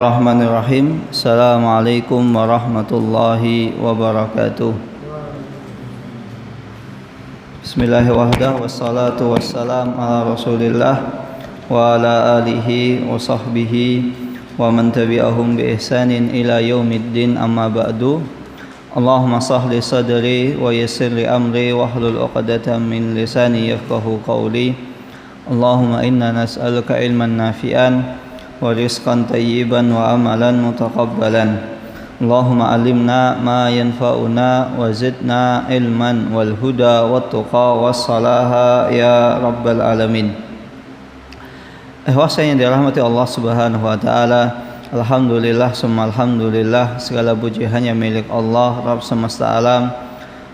Bismillahirrahmanirrahim. Assalamualaikum warahmatullahi wabarakatuh. Bismillahirrahmanirrahim. Wassalatu wassalam ala Rasulillah wa ala alihi wa sahbihi wa man tabi'ahum bi ihsanin ila yaumiddin, amma ba'du. Allahumma sahli sadri wa yassir li amri wahlul 'uqdatam min lisani yafqahu qawli. Allahumma inna nas'aluka ilman nafi'an wa rizqan tayyiban wa amalan mutaqabbalan. Allahumma alimna ma yanfa'una wa zidna ilman wal huda wat tuqa was salaha ya rabbal alamin. Yang dirahmati Allah Subhanahu wa taala, alhamdulillah summa alhamdulillah, segala puji hanya milik Allah Rabb semesta alam.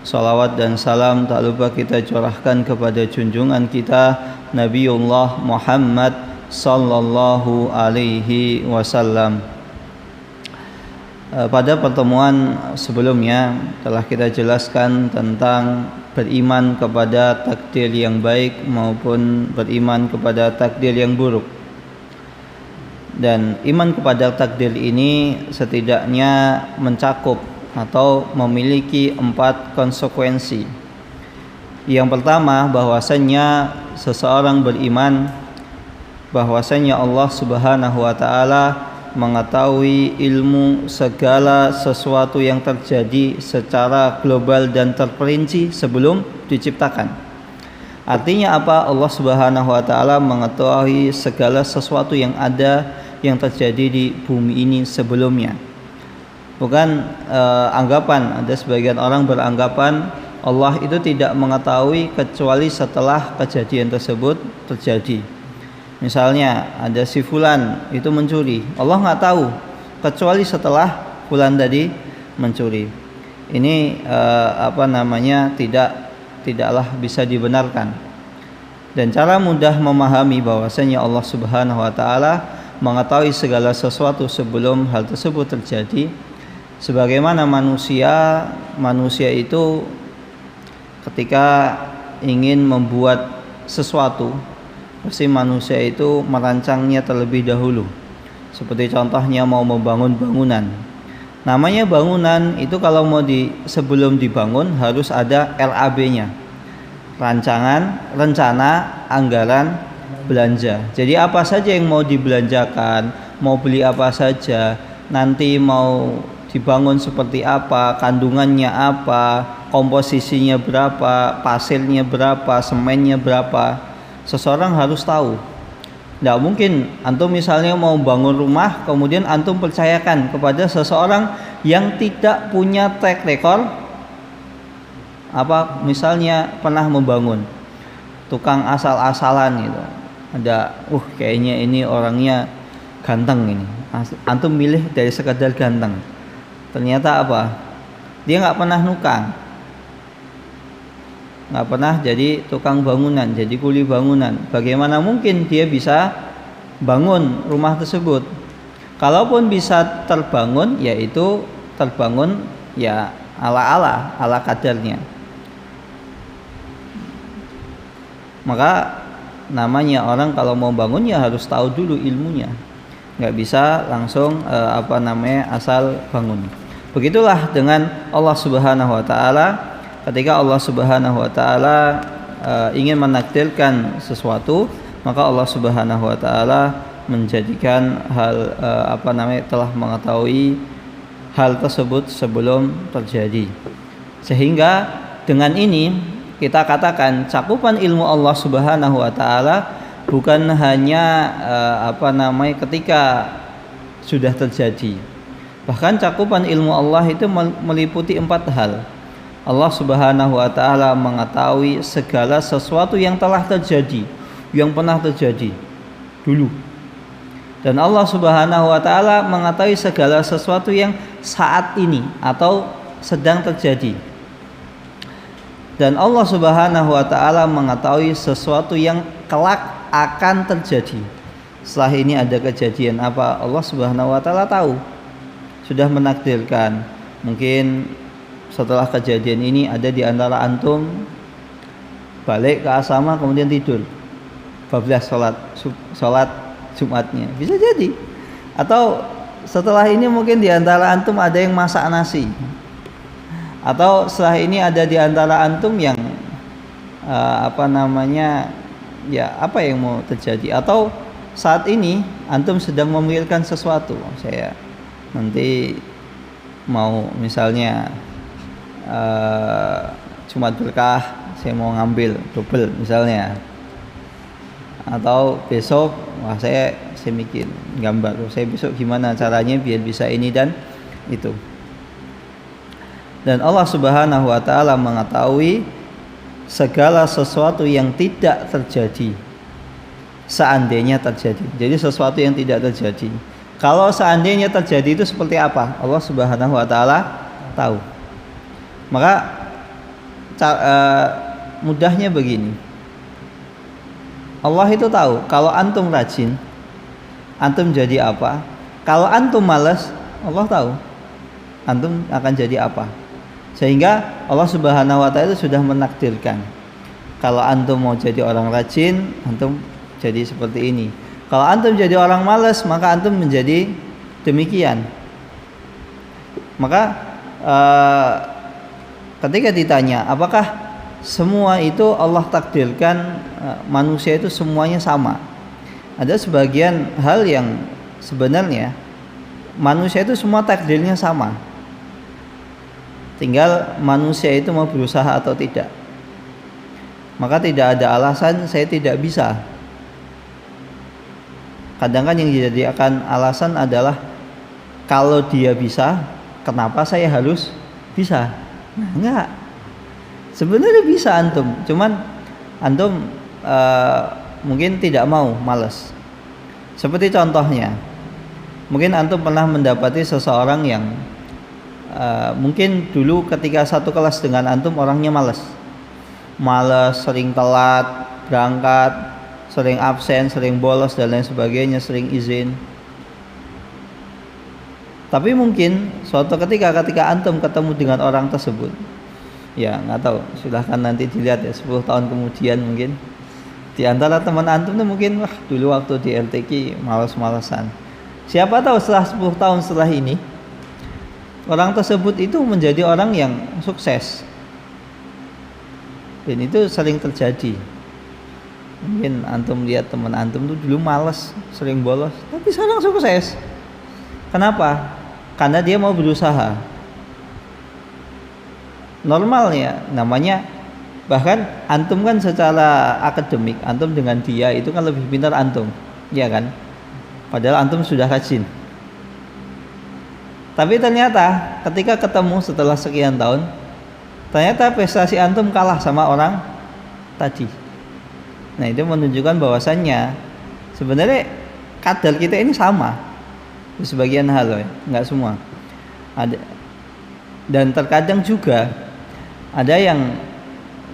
Salawat dan salam tak lupa kita curahkan kepada junjungan kita Nabiullah Muhammad sallallahu alaihi wasallam. Pada pertemuan sebelumnya telah kita jelaskan tentang beriman kepada takdir yang baik maupun beriman kepada takdir yang buruk. Dan iman kepada takdir ini setidaknya mencakup atau memiliki 4 konsekuensi. Yang pertama, bahwasanya seseorang beriman bahwasanya Allah Subhanahu wa taala mengetahui ilmu segala sesuatu yang terjadi secara global dan terperinci sebelum diciptakan. Artinya apa? Allah Subhanahu wa taala mengetahui segala sesuatu yang ada yang terjadi di bumi ini sebelumnya. Bukan anggapan, ada sebagian orang beranggapan Allah itu tidak mengetahui kecuali setelah kejadian tersebut terjadi. Misalnya ada si fulan itu mencuri, Allah nggak tahu kecuali setelah fulan tadi mencuri. Ini tidaklah bisa dibenarkan. Dan cara mudah memahami bahwasanya Allah Subhanahu wa taala mengetahui segala sesuatu sebelum hal tersebut terjadi. Sebagaimana manusia itu ketika ingin membuat sesuatu, pasti manusia itu merancangnya terlebih dahulu. Seperti contohnya mau membangun bangunan. Namanya bangunan itu kalau sebelum dibangun harus ada RAB-nya. Rencana, anggaran, belanja. Jadi apa saja yang mau dibelanjakan, mau beli apa saja, nanti mau dibangun seperti apa, kandungannya apa, komposisinya berapa, pasirnya berapa, semennya berapa. Seseorang harus tahu. Tidak mungkin antum misalnya mau bangun rumah kemudian antum percayakan kepada seseorang yang tidak punya track record misalnya pernah membangun, tukang asal-asalan gitu. Ada kayaknya ini orangnya ganteng ini. Antum milih dari sekadar ganteng. Ternyata dia nggak pernah nukang, nggak pernah jadi tukang bangunan, jadi kuli bangunan. Bagaimana mungkin dia bisa bangun rumah tersebut? Kalaupun bisa terbangun, yaitu terbangun ya ala kadarnya. Maka namanya orang kalau mau bangun ya harus tahu dulu ilmunya. Nggak bisa langsung asal bangun. Begitulah dengan Allah Subhanahu wa taala. Ketika Allah Subhanahu wa taala ingin menakdirkan sesuatu, maka Allah Subhanahu wa taala menjadikan telah mengetahui hal tersebut sebelum terjadi. Sehingga dengan ini kita katakan cakupan ilmu Allah Subhanahu wa taala bukan hanya ketika sudah terjadi. Bahkan cakupan ilmu Allah itu meliputi 4 hal. Allah Subhanahu wa taala mengetahui segala sesuatu yang telah terjadi, yang pernah terjadi dulu. Dan Allah Subhanahu wa taala mengetahui segala sesuatu yang saat ini atau sedang terjadi. Dan Allah Subhanahu wa taala mengetahui sesuatu yang kelak akan terjadi. Setelah ini ada kejadian apa, Allah Subhanahu wa taala tahu. Sudah menakdirkan. Mungkin setelah kejadian ini ada di antara antum balik ke asrama kemudian tidur, bablas sholat Jumatnya, bisa jadi. Atau setelah ini mungkin di antara antum ada yang masak nasi, atau setelah ini ada di antara antum yang apa yang mau terjadi, atau saat ini antum sedang memikirkan sesuatu, saya nanti mau misalnya Jumat berkah saya mau ngambil double misalnya, atau besok saya mikir gambar saya besok gimana caranya biar bisa ini dan itu. Dan Allah Subhanahu wa taala mengetahui segala sesuatu yang tidak terjadi seandainya terjadi. Jadi sesuatu yang tidak terjadi, kalau seandainya terjadi itu seperti apa, Allah Subhanahu wa taala tahu. Maka mudahnya begini, Allah itu tahu kalau antum rajin antum jadi apa, kalau antum malas Allah tahu antum akan jadi apa. Sehingga Allah Subhanahu wa taala itu sudah menakdirkan kalau antum mau jadi orang rajin antum jadi seperti ini, kalau antum jadi orang malas maka antum menjadi demikian. Maka ketika ditanya apakah semua itu Allah takdirkan manusia itu semuanya sama, ada sebagian hal yang sebenarnya manusia itu semua takdirnya sama, tinggal manusia itu mau berusaha atau tidak. Maka tidak ada alasan saya tidak bisa. Kadang kan yang dijadikan alasan adalah kalau dia bisa, kenapa saya harus bisa? Nah, enggak. Sebenarnya bisa antum, cuman antum mungkin tidak mau, malas. Seperti contohnya, mungkin antum pernah mendapati seseorang yang mungkin dulu ketika satu kelas dengan antum orangnya malas, sering telat berangkat, sering absen, sering bolos dan lain sebagainya, sering izin. Tapi mungkin suatu ketika antum ketemu dengan orang tersebut, ya nggak tahu, silahkan nanti dilihat ya 10 tahun kemudian mungkin di antara teman antum tuh mungkin dulu waktu di LTQ malas-malasan. Siapa tahu setelah 10 tahun setelah ini orang tersebut itu menjadi orang yang sukses. Dan itu sering terjadi. Mungkin antum lihat teman antum tuh dulu malas, sering bolos, tapi sekarang sukses. Kenapa? Karena dia mau berusaha. Normalnya namanya, bahkan antum kan secara akademik antum dengan dia itu kan lebih pintar antum, ya kan? Padahal antum sudah rajin. Tapi ternyata ketika ketemu setelah sekian tahun, ternyata prestasi antum kalah sama orang tadi. Nah, itu menunjukkan bahwasannya sebenarnya kadar kita ini sama di sebagian hal, ya, nggak semua. Ada, dan terkadang juga ada yang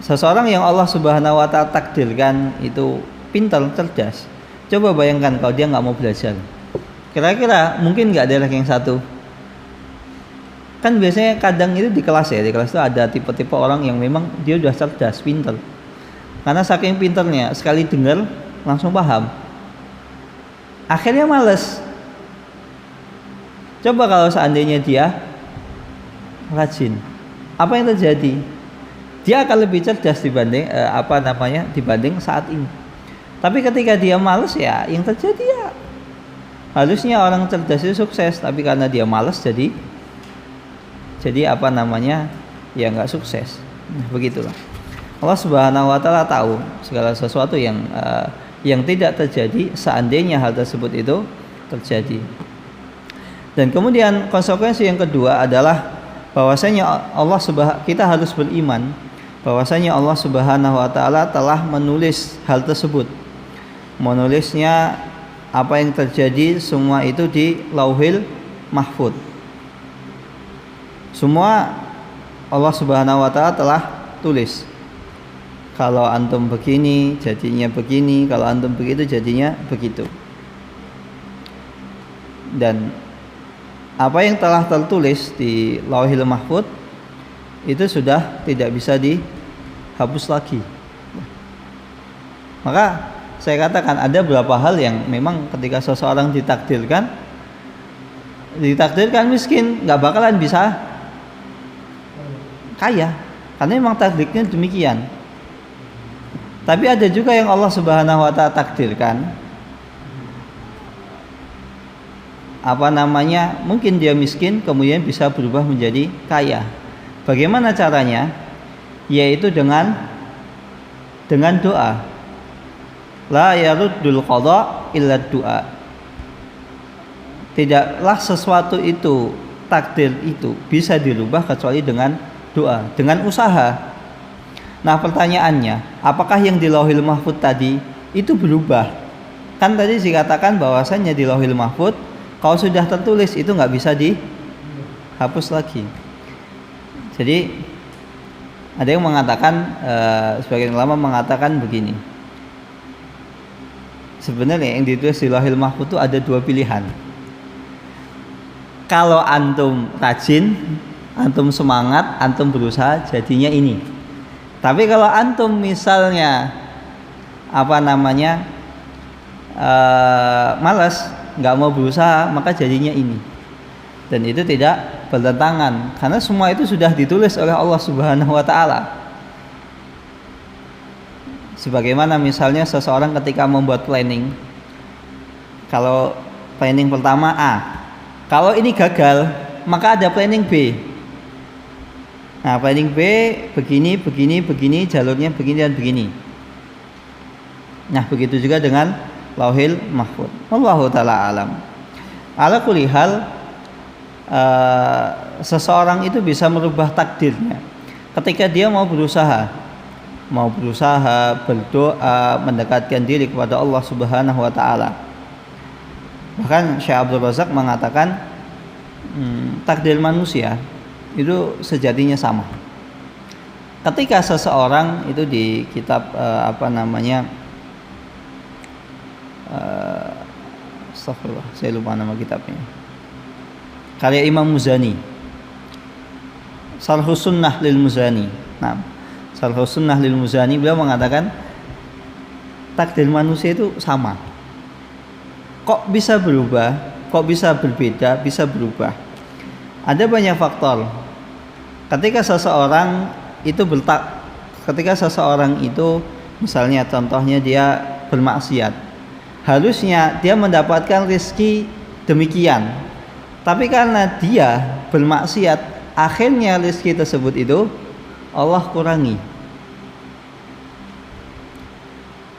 seseorang yang Allah Subhanahu wa taala takdirkan itu pintar, cerdas. Coba bayangkan kalau dia nggak mau belajar, kira-kira mungkin nggak ada lagi yang satu. Kan biasanya kadang itu di kelas ya, di kelas itu ada tipe-tipe orang yang memang dia udah cerdas, pintar. Karena saking pintarnya, sekali dengar langsung paham. Akhirnya males. Coba kalau seandainya dia rajin, apa yang terjadi? Dia akan lebih cerdas dibanding dibanding saat ini. Tapi ketika dia males, ya yang terjadi ya harusnya orang cerdas itu sukses, tapi karena dia males jadi ya nggak sukses. Nah, begitulah. Allah Subhanahu wa taala tahu segala sesuatu yang tidak terjadi seandainya hal tersebut itu terjadi. Dan kemudian konsekuensi yang kedua adalah bahwasanya kita harus beriman bahwasanya Allah Subhanahu wa taala telah menulis hal tersebut. Menulisnya apa yang terjadi semua itu di Lauhil Mahfuz. Semua Allah Subhanahu wa taala telah tulis. Kalau antum begini jadinya begini, kalau antum begitu jadinya begitu. Dan apa yang telah tertulis di Lauhil Mahfuz itu sudah tidak bisa dihapus lagi. Maka saya katakan ada beberapa hal yang memang ketika seseorang ditakdirkan ditakdirkan miskin, nggak bakalan bisa kaya, karena memang takdirnya demikian. Tapi ada juga yang Allah Subhanahu wa Ta'ala takdirkan, mungkin dia miskin kemudian bisa berubah menjadi kaya. Bagaimana caranya? Yaitu dengan doa. La yaruddul qada illa du'a. Tidaklah sesuatu itu, takdir itu bisa dirubah kecuali dengan doa, dengan usaha. Nah, pertanyaannya, apakah yang di Lauhil Mahfuz tadi itu berubah? Kan tadi dikatakan bahwasannya di Lauhil Mahfuz kalau sudah tertulis itu nggak bisa dihapus lagi. Jadi ada yang mengatakan, sebagian ulama mengatakan begini. Sebenarnya yang ditulis di Lauhil Mahfuz itu ada dua pilihan. Kalau antum rajin, antum semangat, antum berusaha, jadinya ini. Tapi kalau antum misalnya malas, nggak mau berusaha, maka jadinya ini. Dan itu tidak bertentangan, karena semua itu sudah ditulis oleh Allah Subhanahu wa Ta'ala. Sebagaimana misalnya seseorang ketika membuat planning, kalau planning pertama A, kalau ini gagal, maka ada planning B. Nah, planning B begini, jalurnya begini dan begini. Nah, begitu juga dengan Lauhil Mahfuz. Wallahu ta'ala alam. Ala kulli hal, seseorang itu bisa merubah takdirnya ketika dia mau berusaha, berdoa, mendekatkan diri kepada Allah Subhanahu wa Ta'ala. Bahkan Syekh Abdul Razak mengatakan, takdir manusia itu sejatinya sama. Ketika seseorang itu di kitab astagfirullah, saya lupa nama kitabnya, karya Imam Muzani, Syarhus Sunnah lil Muzani. Nah, Syarhus Sunnah lil Muzani, beliau mengatakan takdir manusia itu sama. Kok bisa berubah? Kok bisa berbeda? Bisa berubah? Ada banyak faktor. Ketika seseorang itu misalnya contohnya dia bermaksiat, harusnya dia mendapatkan rezeki demikian. Tapi karena dia bermaksiat, akhirnya rezeki tersebut itu Allah kurangi.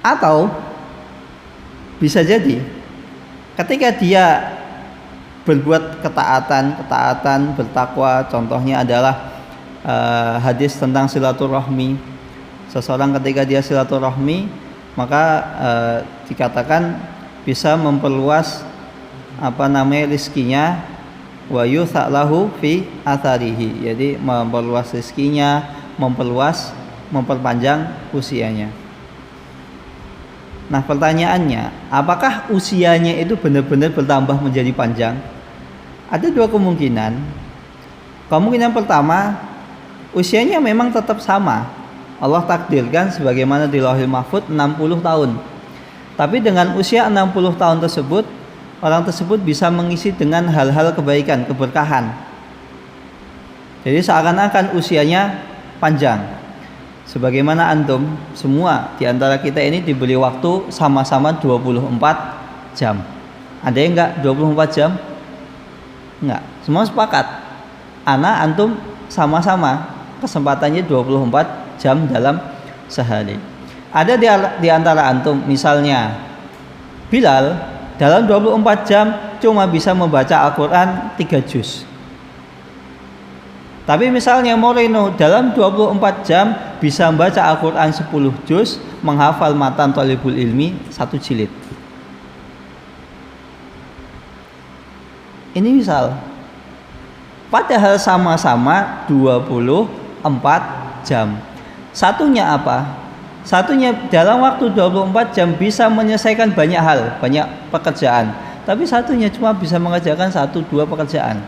Atau bisa jadi ketika dia berbuat ketaatan, bertakwa, contohnya adalah hadis tentang silaturahmi. Seseorang ketika dia silaturahmi, maka dikatakan bisa memperluas rezekinya, wa yuthalahu fi atharihi. Jadi memperluas rezekinya, memperpanjang usianya. Nah, pertanyaannya, apakah usianya itu benar-benar bertambah menjadi panjang? Ada dua kemungkinan. Kemungkinan pertama, usianya memang tetap sama. Allah takdirkan sebagaimana di Lauhil Mahfuz 60 tahun. Tapi dengan usia 60 tahun tersebut, orang tersebut bisa mengisi dengan hal-hal kebaikan, keberkahan. Jadi seakan-akan usianya panjang. Sebagaimana antum semua di antara kita ini diberi waktu sama-sama 24 jam. Ada yang enggak 24 jam? Enggak. Semua sepakat. Antum sama-sama kesempatannya 24 jam dalam sehari. Ada di antara antum misalnya Bilal dalam 24 jam cuma bisa membaca Al-Quran 3 juz. Tapi misalnya Moreno dalam 24 jam bisa membaca Al-Quran 10 juz, menghafal matan Thalibul Ilmi 1 jilid. Ini misal. Padahal sama-sama 24 jam. Satunya apa? Satunya dalam waktu 24 jam bisa menyelesaikan banyak hal, banyak pekerjaan. Tapi satunya cuma bisa mengerjakan 1-2 pekerjaan.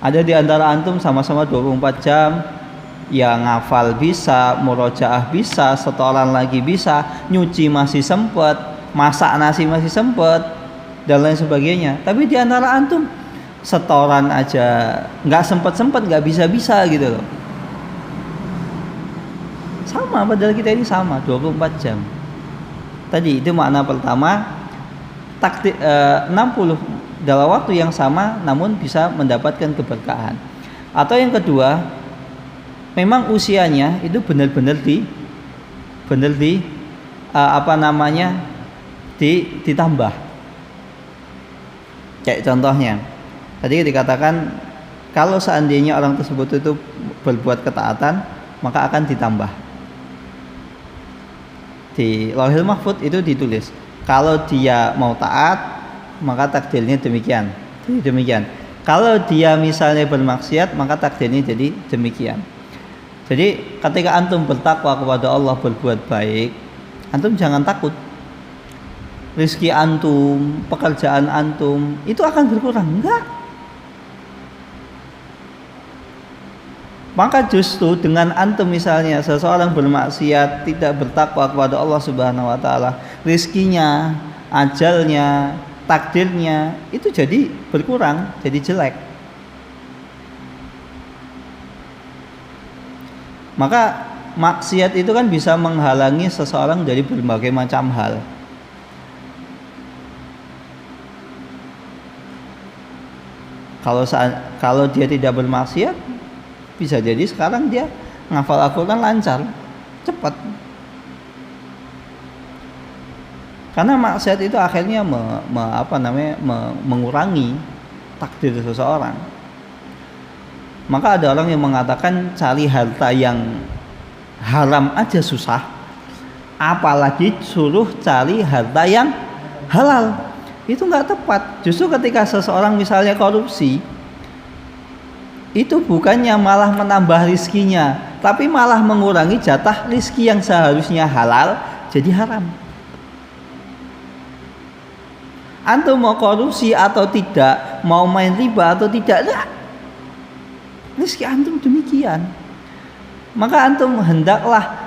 Ada di antara antum sama-sama 24 jam, ya ngafal bisa, murojaah bisa, setoran lagi bisa, nyuci masih sempet, masak nasi masih sempet, dan lain sebagainya. Tapi di antara antum setoran aja nggak sempet nggak bisa gitu loh. Sama, padahal kita ini sama 24 jam. Tadi itu makna pertama, 60 dalam waktu yang sama namun bisa mendapatkan keberkahan. Atau yang kedua, memang usianya itu benar-benar ditambah. Kayak contohnya, tadi dikatakan kalau seandainya orang tersebut itu berbuat ketaatan, maka akan ditambah. Di Lauhil Mahfuz itu ditulis, kalau dia mau taat, maka takdirnya demikian. Kalau dia misalnya bermaksiat, maka takdirnya jadi demikian. Jadi ketika antum bertakwa kepada Allah, berbuat baik, antum jangan takut. Rezeki antum, pekerjaan antum itu akan berkurang, enggak. Maka justru dengan antum misalnya seseorang bermaksiat, tidak bertakwa kepada Allah Subhanahu wa taala, rezekinya, ajalnya, takdirnya itu jadi berkurang, jadi jelek. Maka maksiat itu kan bisa menghalangi seseorang dari berbagai macam hal. Kalau dia tidak bermaksiat, bisa jadi sekarang dia ngafal Al-Quran lancar, cepat. Karena maksiat itu akhirnya mengurangi takdir seseorang. Maka ada orang yang mengatakan cari harta yang haram aja susah, apalagi suruh cari harta yang halal. Itu nggak tepat. Justru ketika seseorang misalnya korupsi, itu bukannya malah menambah rizkinya, tapi malah mengurangi jatah rizki yang seharusnya halal jadi haram. Antum mau korupsi atau tidak, mau main riba atau tidak, nah, rizki antum demikian. Maka antum hendaklah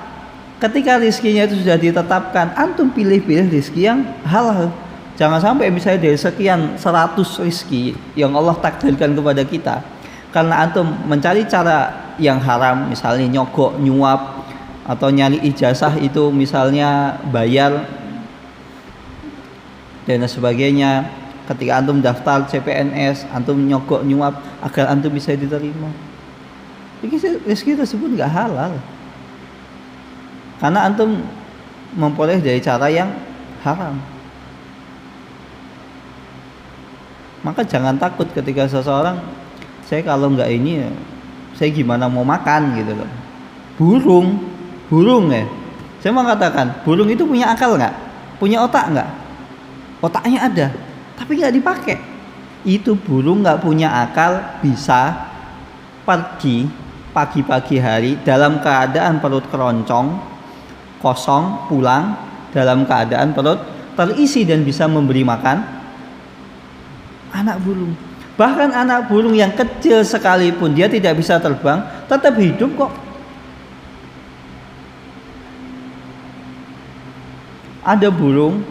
ketika rizkinya itu sudah ditetapkan, antum pilih-pilih rizki yang halal. Jangan sampai misalnya dari sekian 100 rizki yang Allah takdirkan kepada kita, karena antum mencari cara yang haram, misalnya nyogok, nyuap, atau nyari ijazah itu misalnya bayar dan sebagainya. Ketika antum daftar CPNS, antum nyogok, nyuap agar antum bisa diterima, rezeki tersebut nggak halal, karena antum memperoleh dari cara yang haram. Maka jangan takut ketika seseorang, saya kalau nggak ini, saya gimana mau makan gitu loh. Burung ya. Saya mau katakan, burung itu punya akal nggak? Punya otak nggak? Otaknya ada, tapi nggak dipakai. Itu burung nggak punya akal bisa pergi pagi-pagi hari dalam keadaan perut keroncong, kosong, pulang dalam keadaan perut terisi dan bisa memberi makan anak burung. Bahkan anak burung yang kecil sekalipun dia tidak bisa terbang, tetap hidup kok. Ada burung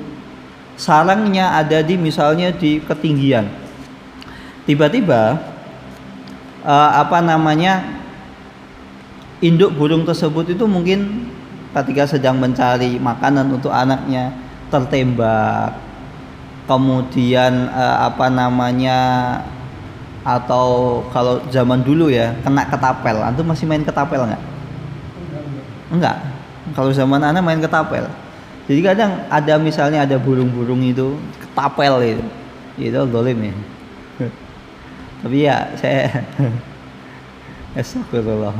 sarangnya ada di misalnya di ketinggian. Tiba-tiba induk burung tersebut itu mungkin ketika sedang mencari makanan untuk anaknya tertembak, kemudian atau kalau zaman dulu ya kena ketapel. Antum masih main ketapel nggak? Enggak. Kalau zaman anak main ketapel. Jadi kadang ada misalnya ada burung-burung itu ketapel itu dolim ya. Tapi ya saya astagfirullah,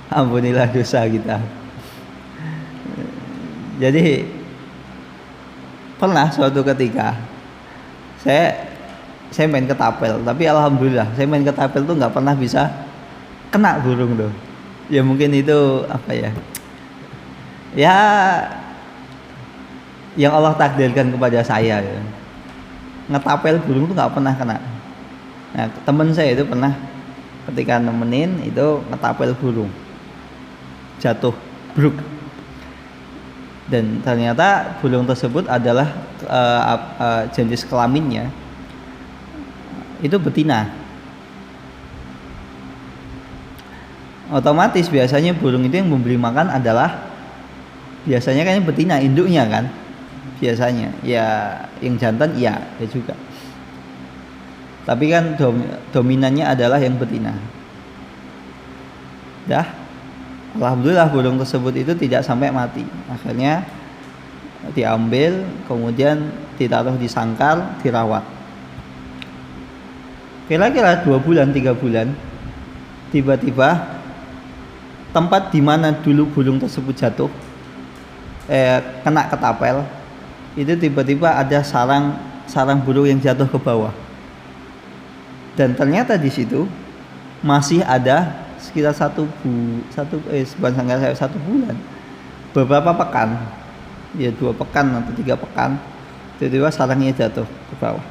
ampunilah dosa kita. Jadi pernah suatu ketika saya main ketapel, tapi alhamdulillah saya main ketapel tuh nggak pernah bisa kena burung tuh. Ya mungkin itu ya yang Allah takdirkan kepada saya ya. Ngetapel burung tuh nggak pernah kena. Nah temen saya itu pernah ketika nemenin itu ngetapel burung, jatuh bruk, dan ternyata burung tersebut adalah jenis kelaminnya itu betina. Otomatis biasanya burung itu yang memberi makan adalah biasanya kan betina, induknya kan. Biasanya ya yang jantan ya juga. Tapi kan dominannya adalah yang betina. Dah, alhamdulillah burung tersebut itu tidak sampai mati. Akhirnya diambil, kemudian ditaruh di sangkar, dirawat. Kira-kira 2 bulan, 3 bulan, tiba-tiba tempat di mana dulu burung tersebut jatuh, kena ketapel, itu tiba-tiba ada sarang burung yang jatuh ke bawah. Dan ternyata di situ masih ada sekitar 1 bulan, beberapa pekan, ya 2 pekan atau 3 pekan, tiba-tiba sarangnya jatuh ke bawah.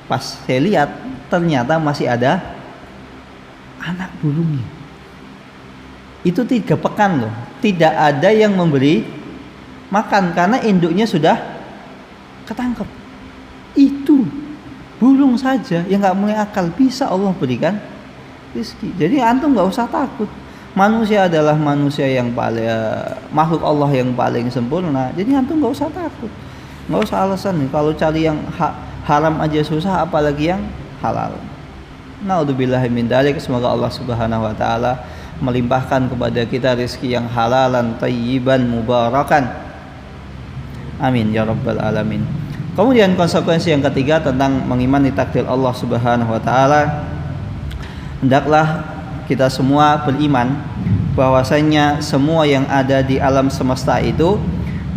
Pas saya lihat ternyata masih ada anak burungnya. Itu 3 pekan loh, tidak ada yang memberi makan karena induknya sudah ketangkep. Itu burung saja yang nggak punya akal bisa Allah berikan rezeki. Jadi antum nggak usah takut. Manusia adalah manusia yang paling makhluk Allah yang paling sempurna. Jadi antum nggak usah takut, nggak usah alasan nih. Kalau cari yang haram aja susah, apalagi yang halal. Naudzubillahi min dzalik. Semoga Allah Subhanahu wa taala melimpahkan kepada kita rezeki yang halalan, thayyiban, mubarakan. Amin ya rabbal alamin. Kemudian konsekuensi yang ketiga tentang mengimani takdir Allah Subhanahu wa taala, hendaklah kita semua beriman bahwasanya semua yang ada di alam semesta itu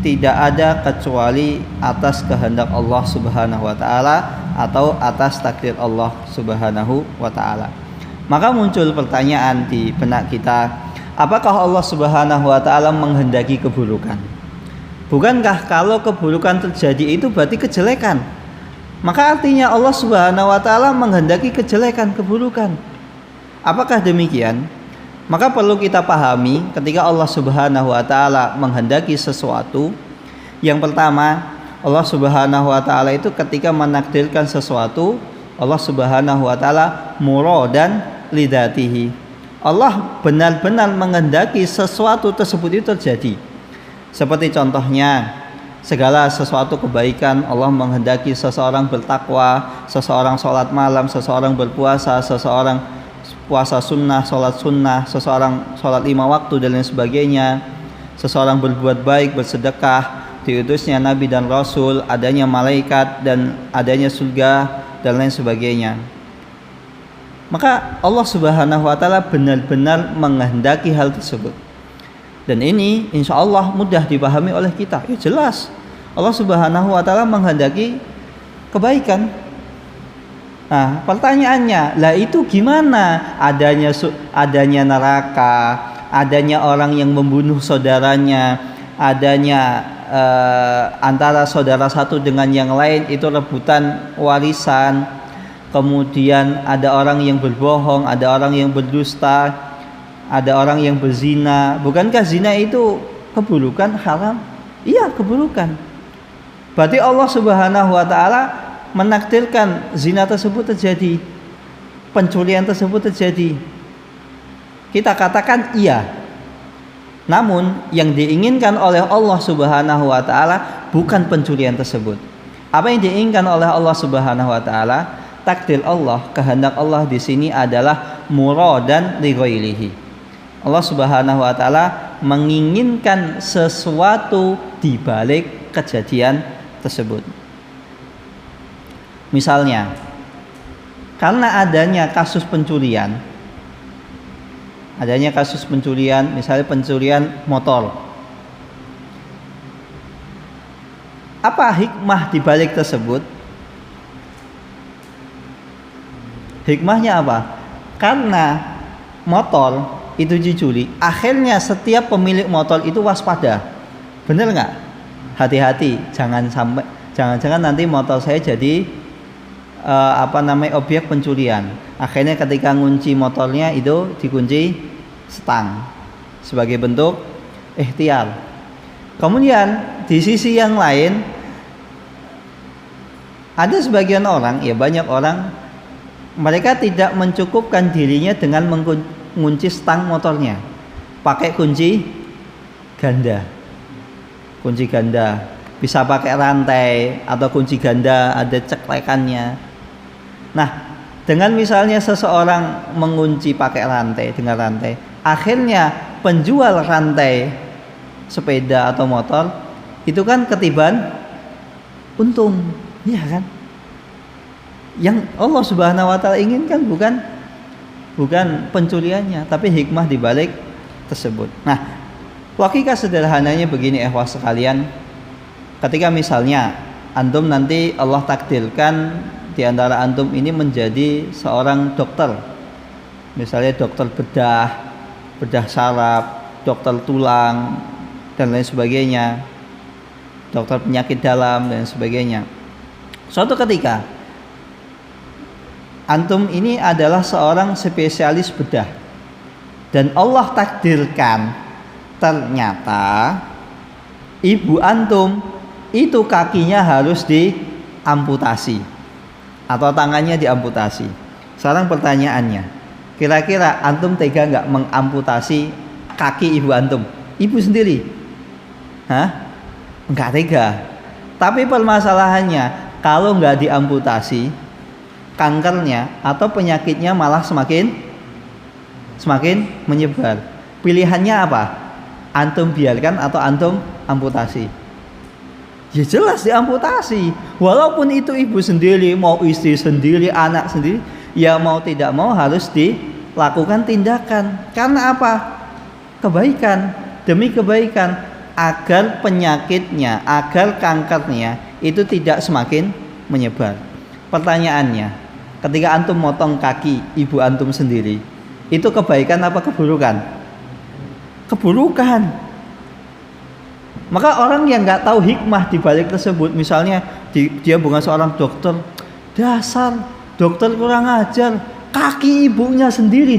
tidak ada kecuali atas kehendak Allah Subhanahu wa taala atau atas takdir Allah Subhanahu wa taala. Maka muncul pertanyaan di benak kita, apakah Allah Subhanahu wa taala menghendaki keburukan? Bukankah kalau keburukan terjadi itu berarti kejelekan? Maka artinya Allah Subhanahu wa taala menghendaki kejelekan, keburukan. Apakah demikian? Maka perlu kita pahami ketika Allah Subhanahu wa taala menghendaki sesuatu, yang pertama, Allah Subhanahu wa taala itu ketika menakdirkan sesuatu, Allah Subhanahu wa taala muradan lidatihi. Allah benar-benar menghendaki sesuatu tersebut itu terjadi. Seperti contohnya, segala sesuatu kebaikan Allah menghendaki seseorang bertakwa, seseorang sholat malam, seseorang berpuasa, seseorang puasa sunnah, seseorang sholat 5 waktu dan lain sebagainya, seseorang berbuat baik, bersedekah, diutusnya Nabi dan Rasul, adanya malaikat dan adanya surga dan lain sebagainya. Maka Allah Subhanahu wa taala benar-benar menghendaki hal tersebut. Dan ini insya Allah mudah dipahami oleh kita. Ya jelas, Allah Subhanahu wa taala menghendaki kebaikan. Nah, pertanyaannya, lah itu gimana? Adanya neraka, adanya orang yang membunuh saudaranya, adanya antara saudara satu dengan yang lain itu rebutan warisan, kemudian ada orang yang berbohong, ada orang yang berdusta, ada orang yang berzina. Bukankah zina itu keburukan, haram? Iya, keburukan. Berarti Allah Subhanahu wa taala menakdirkan zina tersebut terjadi, pencurian tersebut terjadi. Kita katakan iya. Namun yang diinginkan oleh Allah Subhanahu wa taala bukan pencurian tersebut. Apa yang diinginkan oleh Allah Subhanahu wa taala? Takdir Allah, kehendak Allah di sini adalah muradan li ghairihi. Allah Subhanahu wa taala menginginkan sesuatu di balik kejadian tersebut. Misalnya, karena adanya kasus pencurian, misalnya pencurian motor. Apa hikmah di balik tersebut? Hikmahnya apa? Karena motor itu dicuri, akhirnya setiap pemilik motor itu waspada. Bener nggak? Hati-hati, jangan nanti motor saya jadi objek pencurian. Akhirnya ketika ngunci motornya itu dikunci setang sebagai bentuk ikhtiar. Kemudian di sisi yang lain ada sebagian orang, ya banyak orang mereka tidak mencukupkan dirinya dengan mengunci stang motornya, pakai kunci ganda. Kunci ganda bisa pakai rantai atau kunci ganda ada ceklekannya. Nah, dengan misalnya seseorang mengunci pakai rantai dengan rantai, akhirnya penjual rantai sepeda atau motor itu kan ketiban untung, iya kan? Yang Allah Subhanahu wa taala inginkan bukan pencuriannya, tapi hikmah di balik tersebut. Nah, logika sederhananya begini ikhwah sekalian. Ketika misalnya antum nanti Allah takdirkan di antara antum ini menjadi seorang dokter. Misalnya dokter bedah saraf, dokter tulang dan lain sebagainya. Dokter penyakit dalam dan sebagainya. Suatu ketika antum ini adalah seorang spesialis bedah dan Allah takdirkan ternyata ibu antum itu kakinya harus diamputasi atau tangannya diamputasi. Sekarang pertanyaannya, kira-kira antum tega nggak mengamputasi kaki ibu antum? Ibu sendiri? Nggak tega. Tapi permasalahannya, kalau nggak diamputasi, kankernya atau penyakitnya malah semakin menyebar. Pilihannya apa? Antum biarkan atau antum amputasi? Ya jelas diamputasi. Walaupun itu ibu sendiri, mau istri sendiri, anak sendiri, ya mau tidak mau harus dilakukan tindakan. Karena apa? Kebaikan, demi kebaikan, agar penyakitnya, agar kankernya itu tidak semakin menyebar. Pertanyaannya, ketika antum motong kaki ibu antum sendiri, itu kebaikan apa keburukan? Keburukan. Maka orang yang nggak tahu hikmah di balik tersebut, misalnya dia bukan seorang dokter, dasar dokter kurang ajar, kaki ibunya sendiri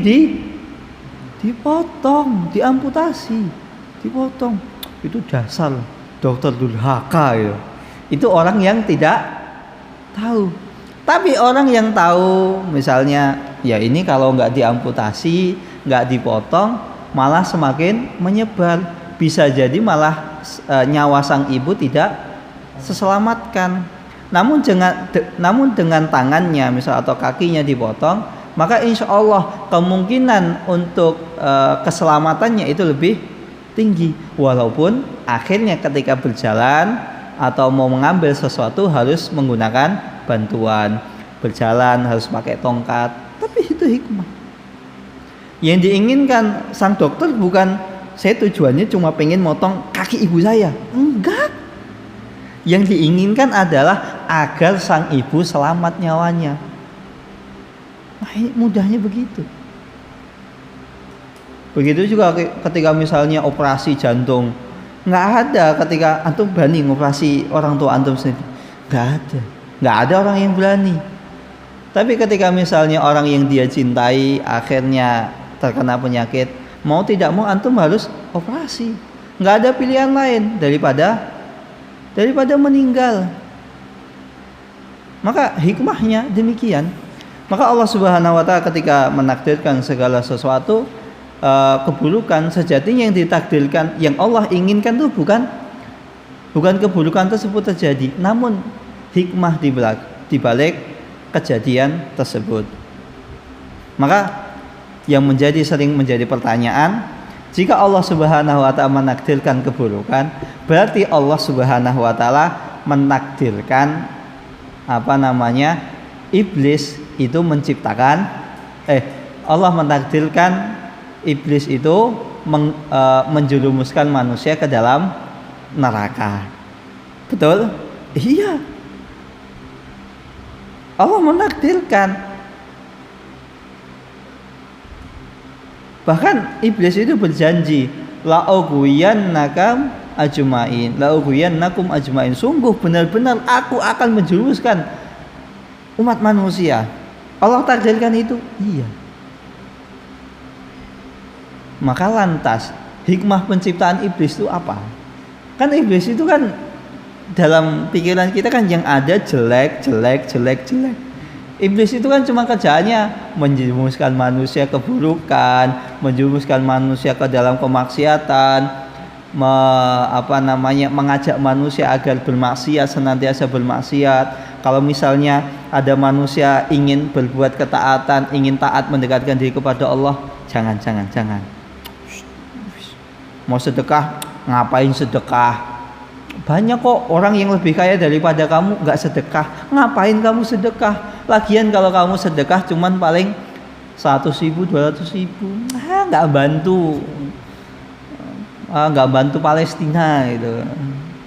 dipotong, diamputasi, dipotong, itu dasar dokter durhaka ya. Itu orang yang tidak tahu. Tapi orang yang tahu, misalnya ya ini kalau nggak diamputasi, nggak dipotong, malah semakin menyebar. Bisa jadi malah nyawa sang ibu tidak seselamatkan. Namun dengan tangannya misal atau kakinya dipotong, maka insya Allah kemungkinan untuk keselamatannya itu lebih tinggi. Walaupun akhirnya ketika berjalan atau mau mengambil sesuatu harus menggunakan bantuan, berjalan harus pakai tongkat. Tapi itu hikmah. Yang diinginkan sang dokter bukan saya tujuannya cuma pengen motong kaki ibu saya. Enggak. Yang diinginkan adalah agar sang ibu selamat nyawanya. Nah, ini mudahnya begitu. Begitu juga ketika misalnya operasi jantung. Nggak ada ketika antum berani ngoperasi orang tua antum sendiri. Nggak ada orang yang berani. Tapi ketika misalnya orang yang dia cintai akhirnya terkena penyakit, mau tidak mau antum harus operasi. Nggak ada pilihan lain daripada meninggal. Maka hikmahnya demikian. Maka Allah Subhanahu wa taala ketika menakdirkan segala sesuatu keburukan, sejatinya yang ditakdirkan, yang Allah inginkan itu bukan keburukan tersebut terjadi, namun hikmah di balik kejadian tersebut. Maka yang sering menjadi pertanyaan, jika Allah Subhanahu wa taala menakdirkan keburukan, berarti Allah Subhanahu wa taala menakdirkan iblis itu menciptakan Allah menakdirkan iblis itu menjerumuskan manusia ke dalam neraka. Betul? Iya. Allah menakdirkan. Bahkan iblis itu berjanji, la'ughwiyannaka ajmain, la'ughwiyannakum ajmain. Sungguh benar-benar aku akan menjerumuskan umat manusia. Allah takdirkan itu? Iya. Maka lantas hikmah penciptaan iblis itu apa? Kan iblis itu kan dalam pikiran kita kan yang ada jelek. Iblis itu kan cuma kerjaannya menjerumuskan manusia keburukan, menjerumuskan manusia ke dalam kemaksiatan, mengajak manusia agar bermaksiat, senantiasa bermaksiat. Kalau misalnya ada manusia ingin berbuat ketaatan, ingin taat mendekatkan diri kepada Allah, jangan. Mau sedekah, ngapain sedekah? Banyak kok orang yang lebih kaya daripada kamu nggak sedekah. Ngapain kamu sedekah? Lagian kalau kamu sedekah cuman paling 100.000, 200.000, nggak bantu. Nggak bantu Palestina gitu.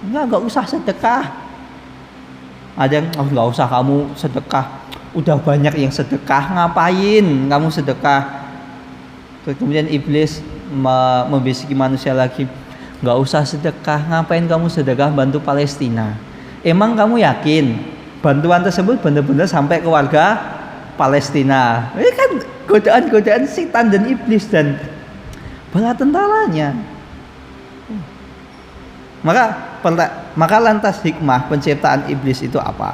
Nggak usah sedekah. Ada yang nggak usah kamu sedekah, udah banyak yang sedekah, ngapain kamu sedekah? Terus kemudian iblis membisiki manusia lagi, nggak usah sedekah, ngapain kamu sedekah bantu Palestina? Emang kamu yakin bantuan tersebut benar-benar sampai ke warga Palestina? Ini kan godaan-godaan setan dan iblis dan bala tentaranya. Maka lantas hikmah penciptaan iblis itu apa?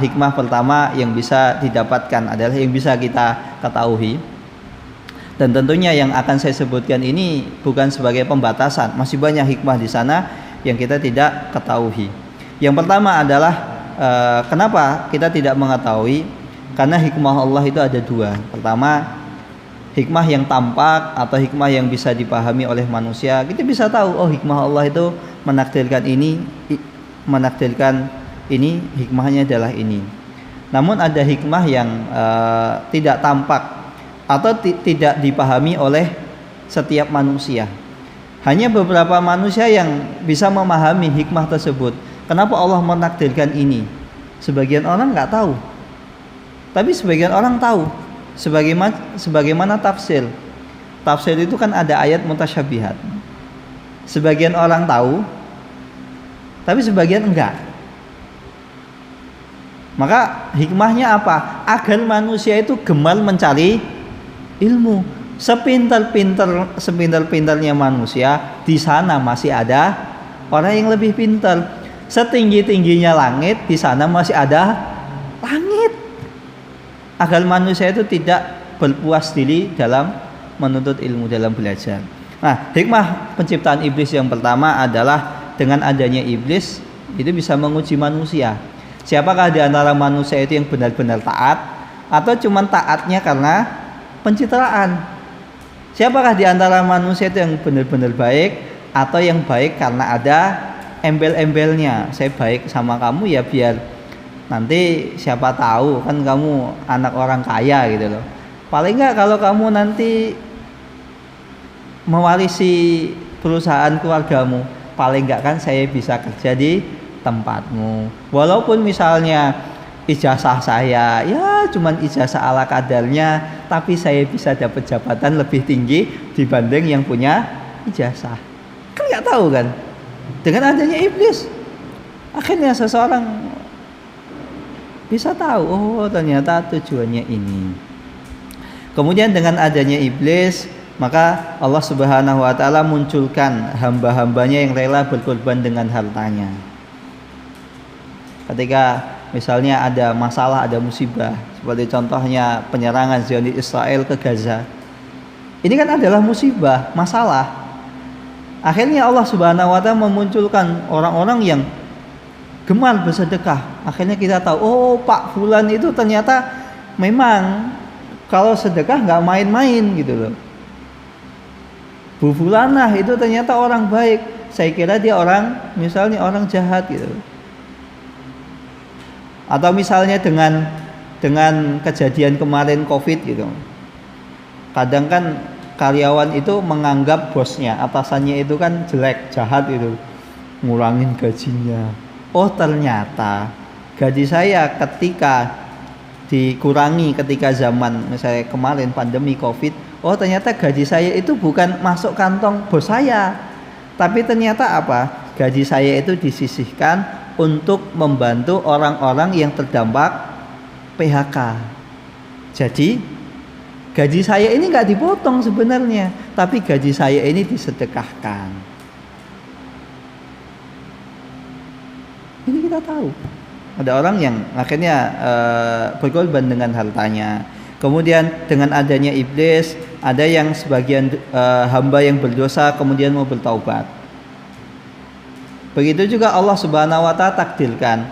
Hikmah pertama yang bisa didapatkan adalah yang bisa kita ketahui. Dan tentunya yang akan saya sebutkan ini bukan sebagai pembatasan, masih banyak hikmah di sana yang kita tidak ketahui. Yang pertama adalah kenapa kita tidak mengetahui? Karena hikmah Allah itu ada dua. Pertama, hikmah yang tampak atau hikmah yang bisa dipahami oleh manusia. Kita bisa tahu, oh hikmah Allah itu menakdirkan ini, hikmahnya adalah ini. Namun ada hikmah yang tidak tampak atau tidak dipahami oleh setiap manusia. Hanya beberapa manusia yang bisa memahami hikmah tersebut. Kenapa Allah menakdirkan ini? Sebagian orang nggak tahu, tapi sebagian orang tahu. Sebagaimana tafsir itu kan ada ayat mutasyabihat. Sebagian orang tahu, tapi sebagian enggak. Maka hikmahnya apa? Agar manusia itu gemar mencari ilmu. Sepintar-pintarnya manusia, di sana masih ada orang yang lebih pintar. Setinggi-tingginya langit, di sana masih ada langit. Agar manusia itu tidak berpuas diri dalam menuntut ilmu, dalam belajar. Nah, hikmah penciptaan iblis yang pertama adalah dengan adanya iblis itu bisa menguji manusia. Siapakah di antara manusia itu yang benar-benar taat atau cuma taatnya karena pencitraan? Siapakah di antara manusia itu yang benar-benar baik atau yang baik karena ada embel-embelnya? Saya baik sama kamu ya biar nanti siapa tahu kan kamu anak orang kaya gitu loh. Paling enggak kalau kamu nanti mewarisi perusahaan keluargamu, paling enggak kan saya bisa kerja di tempatmu. Walaupun misalnya ijazah saya ya cuman ijazah ala kadarnya, tapi saya bisa dapat jabatan lebih tinggi dibanding yang punya ijazah. Kan enggak tahu kan? Dengan adanya iblis, akhirnya seseorang bisa tahu, oh ternyata tujuannya ini. Kemudian dengan adanya iblis, maka Allah Subhanahu wa taala munculkan hamba-hambanya yang rela berkorban dengan hartanya. Ketika misalnya ada masalah, ada musibah, seperti contohnya penyerangan Zionis Israel ke Gaza. Ini kan adalah musibah, masalah. Akhirnya Allah Subhanahu wa taala memunculkan orang-orang yang gemar bersedekah. Akhirnya kita tahu, oh Pak Fulan itu ternyata memang kalau sedekah nggak main-main gitu loh. Bu Fulanah itu ternyata orang baik. Saya kira dia misalnya orang jahat gitu. Atau misalnya dengan kejadian kemarin COVID gitu. Kadang kan karyawan itu menganggap bosnya, atasannya itu kan jelek, jahat itu, ngurangin gajinya. Oh ternyata gaji saya ketika dikurangi ketika zaman misalnya kemarin pandemi COVID, oh ternyata gaji saya itu bukan masuk kantong bos saya, tapi ternyata apa? Gaji saya itu disisihkan untuk membantu orang-orang yang terdampak PHK. Jadi gaji saya ini nggak dipotong sebenarnya, tapi gaji saya ini disedekahkan. Ini kita tahu. Ada orang yang akhirnya berkorban dengan hartanya. Kemudian dengan adanya iblis, ada yang sebagian hamba yang berdosa kemudian mau bertaubat. Begitu juga Allah Subhanahu wa taala takdirkan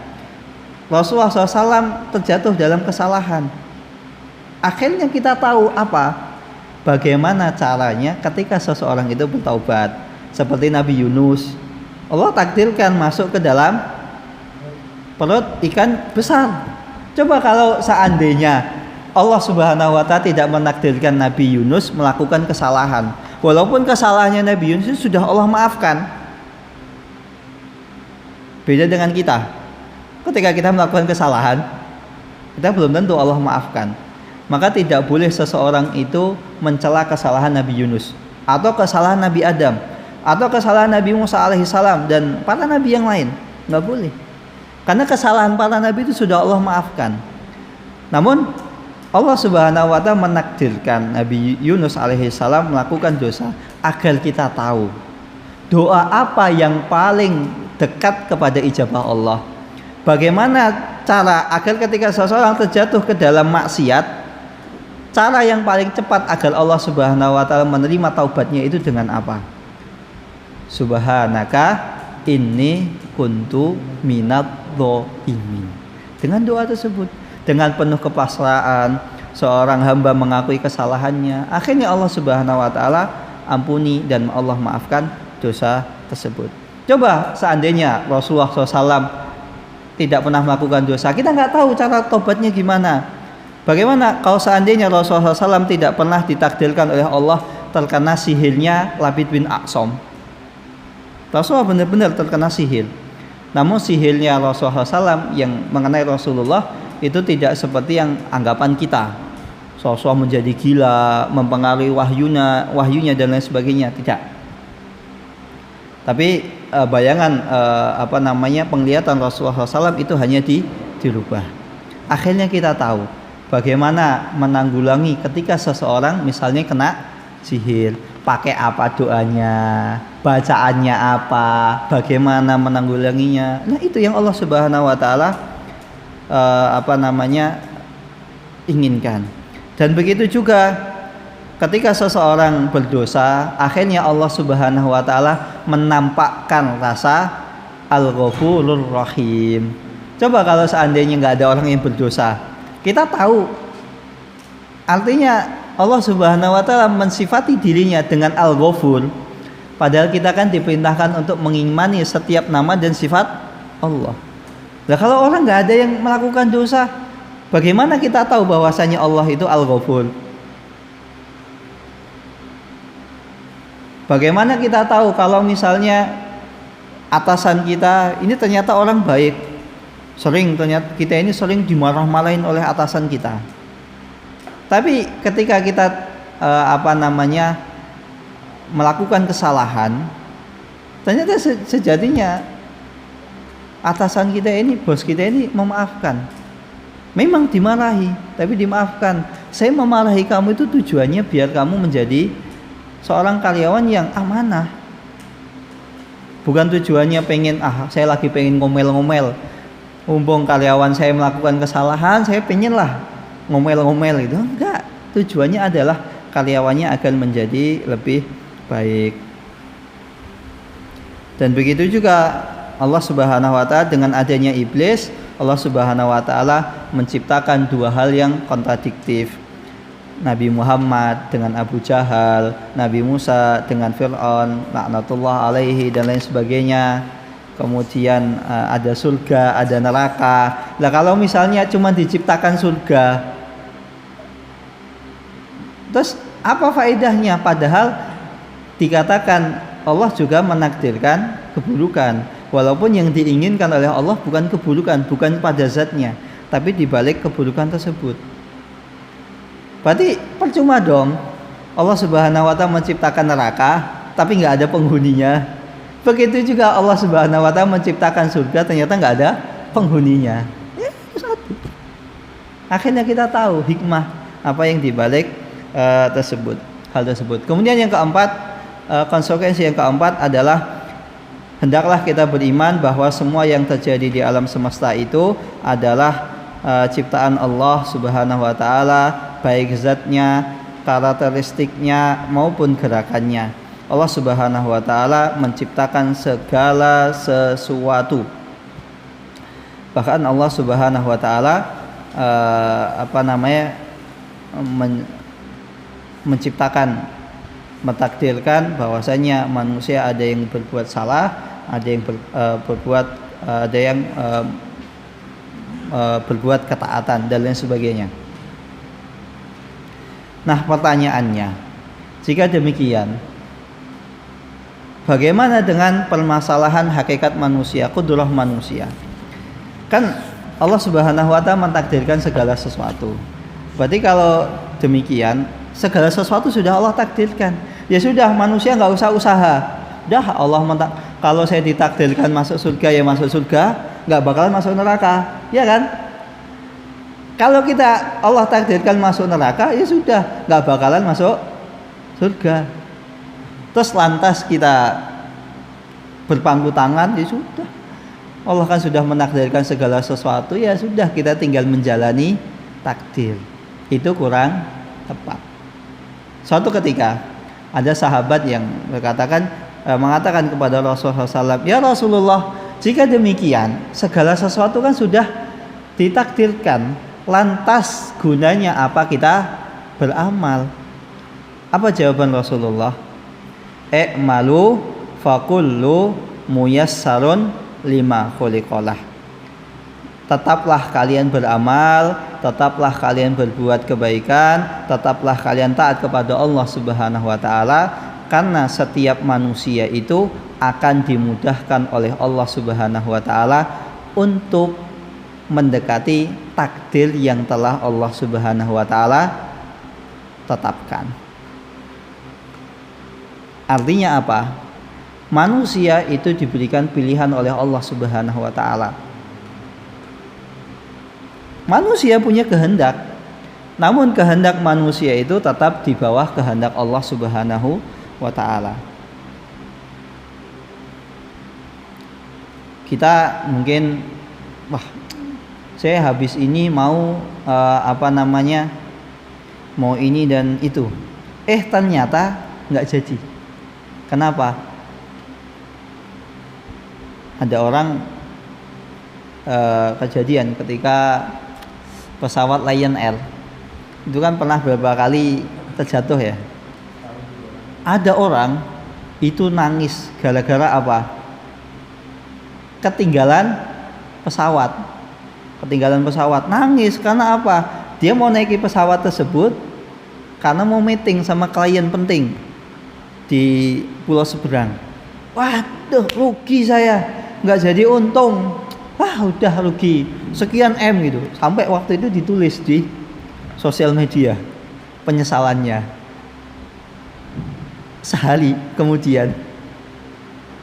Rasulullah SAW terjatuh dalam kesalahan. Akhirnya kita tahu apa? Bagaimana caranya ketika seseorang itu bertaubat. Seperti Nabi Yunus, Allah takdirkan masuk ke dalam perut ikan besar. Coba kalau seandainya Allah Subhanahu wa taala tidak menakdirkan Nabi Yunus melakukan kesalahan, walaupun kesalahannya Nabi Yunus sudah Allah maafkan. Beda dengan kita. Ketika kita melakukan kesalahan, kita belum tentu Allah maafkan. Maka tidak boleh seseorang itu mencela kesalahan Nabi Yunus, atau kesalahan Nabi Adam, atau kesalahan Nabi Musa alaihissalam dan para nabi yang lain. Nggak boleh. Karena kesalahan para nabi itu sudah Allah maafkan. Namun Allah Subhanahu wa taala menakdirkan Nabi Yunus alaihissalam melakukan dosa agar kita tahu doa apa yang paling dekat kepada ijabah Allah. Bagaimana cara agar ketika seseorang terjatuh ke dalam maksiat, cara yang paling cepat agar Allah Subhanahu wa taala menerima taubatnya itu dengan apa? Subhanaka inni kuntu minadh-dhalimin. Dengan doa tersebut, dengan penuh kepasrahan, seorang hamba mengakui kesalahannya, akhirnya Allah Subhanahu wa taala ampuni dan Allah maafkan dosa tersebut. Coba seandainya Rasulullah SAW tidak pernah melakukan dosa, kita nggak tahu cara tobatnya gimana. Bagaimana kalau seandainya Rasulullah SAW tidak pernah ditakdirkan oleh Allah terkena sihirnya Labid bin Aqsam? Rasulullah benar-benar terkena sihir. Namun sihirnya Rasulullah SAW yang mengenai Rasulullah itu tidak seperti yang anggapan kita. Rasulullah menjadi gila, mempengaruhi wahyunya dan lain sebagainya. Tidak. Tapi bayangan penglihatan Rasulullah SAW itu hanya dirubah. Akhirnya kita tahu bagaimana menanggulangi ketika seseorang misalnya kena sihir, pakai apa doanya, bacaannya apa, bagaimana menanggulanginya. Nah, itu yang Allah Subhanahu wa taala inginkan. Dan begitu juga ketika seseorang berdosa, akhirnya Allah Subhanahu wa taala menampakkan rasa Al-Ghafurur Rahim. Coba kalau seandainya nggak ada orang yang berdosa, kita tahu artinya Allah Subhanahu wa taala mensifati dirinya dengan Al-Ghafur, padahal kita kan diperintahkan untuk mengimani setiap nama dan sifat Allah. Nah, kalau orang nggak ada yang melakukan dosa, bagaimana kita tahu bahwasanya Allah itu Al-Ghafur? Bagaimana kita tahu kalau misalnya atasan kita ini ternyata orang baik? Ternyata kita ini sering dimarah-marahin oleh atasan kita. Tapi ketika kita melakukan kesalahan, ternyata sejatinya atasan kita ini, bos kita ini memaafkan. Memang dimarahi, tapi dimaafkan. Saya memarahi kamu itu tujuannya biar kamu menjadi seorang karyawan yang amanah. Bukan tujuannya saya lagi pengen ngomel-ngomel. Mumpung karyawan saya melakukan kesalahan, saya pengenlah ngomel-ngomel itu. Enggak, tujuannya adalah karyawannya akan menjadi lebih baik. Dan begitu juga Allah Subhanahu wa taala dengan adanya iblis, Allah Subhanahu wa taala menciptakan dua hal yang kontradiktif. Nabi Muhammad dengan Abu Jahal, Nabi Musa dengan Fir'aun laknatullah alaihi dan lain sebagainya. Kemudian ada surga, ada neraka. Nah, kalau misalnya cuma diciptakan surga, terus apa faedahnya? Padahal dikatakan Allah juga menakdirkan keburukan. Walaupun yang diinginkan oleh Allah bukan keburukan, bukan pada zatnya, tapi dibalik keburukan tersebut. Berarti percuma dong Allah Subhanahu wa taala menciptakan neraka tapi nggak ada penghuninya. Begitu juga Allah Subhanahu wa taala menciptakan surga ternyata nggak ada penghuninya. Ya, satu. Akhirnya kita tahu hikmah apa yang dibalik hal tersebut. Kemudian yang keempat, konsekuensi yang keempat adalah Hendaklah kita beriman bahwa semua yang terjadi di alam semesta itu adalah ciptaan Allah Subhanahu wa taala, baik zatnya, karakteristiknya maupun gerakannya. Allah Subhanahu wa taala menciptakan segala sesuatu. Bahkan Allah Subhanahu wa taala menciptakan, mentakdirkan bahwasanya manusia ada yang berbuat salah, ada yang berbuat ketaatan dan lain sebagainya. Nah, pertanyaannya, jika demikian, bagaimana dengan permasalahan hakikat manusia, kudrah manusia? Kan Allah Subhanahu wa taala mentakdirkan segala sesuatu. Berarti kalau demikian, segala sesuatu sudah Allah takdirkan. Ya sudah, manusia nggak usah usaha. Dah Allah kalau saya ditakdirkan masuk surga ya masuk surga, nggak bakalan masuk neraka, ya kan? Kalau kita Allah takdirkan masuk neraka, ya sudah, nggak bakalan masuk surga. Terus lantas kita berpangku tangan, ya sudah. Allah kan sudah menakdirkan segala sesuatu, ya sudah, kita tinggal menjalani takdir. Itu kurang tepat. Suatu ketika ada sahabat yang mengatakan kepada Rasulullah SAW, ya Rasulullah, jika demikian segala sesuatu kan sudah ditakdirkan, lantas gunanya apa kita beramal? Apa jawaban Rasulullah? I'malu fakullu muyassarun lima khuliqalah. Tetaplah kalian beramal, tetaplah kalian berbuat kebaikan, tetaplah kalian taat kepada Allah Subhanahu wa taala, karena setiap manusia itu akan dimudahkan oleh Allah Subhanahu wa taala untuk mendekati takdir yang telah Allah Subhanahu wa taala tetapkan. Artinya apa? Manusia itu diberikan pilihan oleh Allah Subhanahu wa taala. Manusia punya kehendak, namun kehendak manusia itu tetap di bawah kehendak Allah Subhanahu wa taala. Kita mungkin, saya habis ini mau mau ini dan itu. Ternyata nggak jadi. Kenapa? Ada orang kejadian ketika pesawat Lion Air itu kan pernah beberapa kali terjatuh ya. Ada orang itu nangis gara-gara apa? Ketinggalan pesawat, nangis karena apa? Dia mau naiki pesawat tersebut karena mau meeting sama klien penting di pulau seberang. Waduh, rugi saya, nggak jadi untung. Udah rugi sekian M gitu. Sampai waktu itu ditulis di sosial media penyesalannya. Sehari kemudian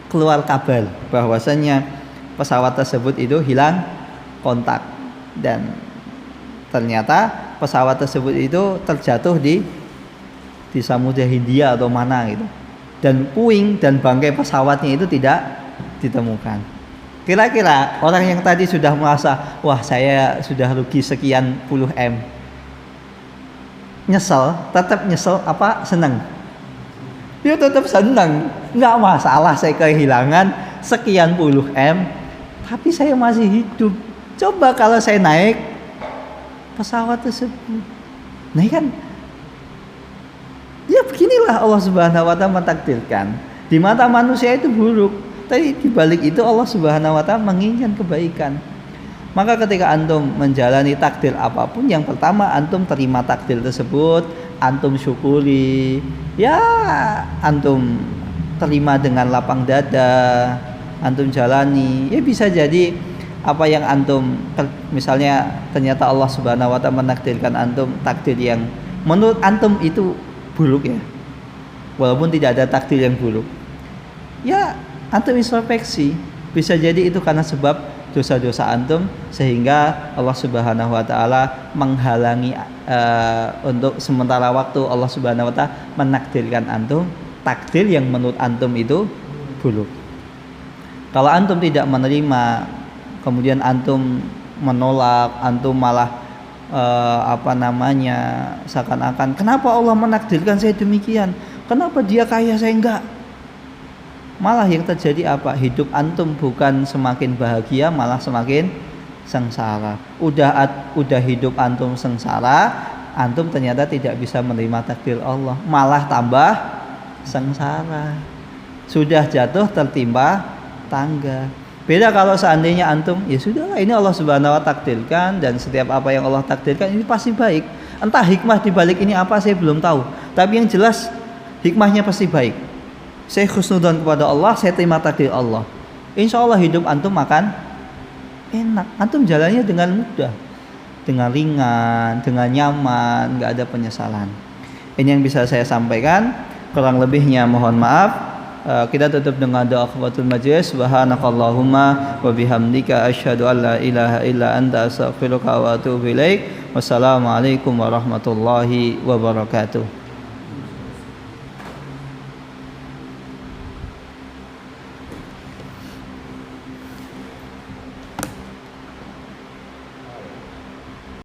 keluar kabar bahwasanya pesawat tersebut itu hilang kontak, dan ternyata pesawat tersebut itu terjatuh di Samudra Hindia atau mana gitu, dan puing dan bangkai pesawatnya itu tidak ditemukan. Kira-kira orang yang tadi sudah merasa, wah saya sudah rugi sekian puluh M, nyesel, tetap nyesel apa senang? Dia tetap senang, nggak masalah saya kehilangan sekian puluh M, tapi saya masih hidup. Coba kalau saya naik pesawat tersebut, nah kan, ya beginilah Allah Subhanahu wa taala mentakdirkan. Di mata manusia itu buruk, tapi di balik itu Allah Subhanahu wa taala menginginkan kebaikan. Maka ketika antum menjalani takdir apapun, yang pertama antum terima takdir tersebut, antum syukuri, ya antum terima dengan lapang dada, antum jalani. Ya bisa jadi apa yang antum, misalnya ternyata Allah Subhanahu wa taala menakdirkan antum takdir yang menurut antum itu buruk ya, walaupun tidak ada takdir yang buruk, ya antum introspeksi, bisa jadi itu karena sebab dosa-dosa antum, sehingga Allah Subhanahu wa taala menghalangi untuk sementara waktu Allah Subhanahu wa taala menakdirkan antum takdir yang menurut antum itu buruk. Kalau antum tidak menerima, kemudian antum menolak, antum malah seakan-akan kenapa Allah menakdirkan saya demikian? Kenapa dia kaya saya enggak? Malah yang terjadi apa? Hidup antum bukan semakin bahagia, malah semakin sengsara. Udah hidup antum sengsara, antum ternyata tidak bisa menerima takdir Allah, malah tambah sengsara. Sudah jatuh tertimpa tangga. Beda kalau seandainya antum, ya sudah, ini Allah Subhanahu wa takdirkan, dan setiap apa yang Allah takdirkan ini pasti baik. Entah hikmah di balik ini apa saya belum tahu, tapi yang jelas hikmahnya pasti baik. Saya khusnudzon kepada Allah, saya terima takdir Allah. Insya Allah hidup antum akan enak. Antum jalannya dengan mudah, dengan ringan, dengan nyaman, nggak ada penyesalan. Ini yang bisa saya sampaikan. Kurang lebihnya mohon maaf. Kita tutup dengan doa kafatul majlis. Subhanakallahumma wa bihamdika asyhadu an la ilaha illa anta astaghfiruka wa atubu ilaik. Wassalamualaikum warahmatullahi wabarakatuh.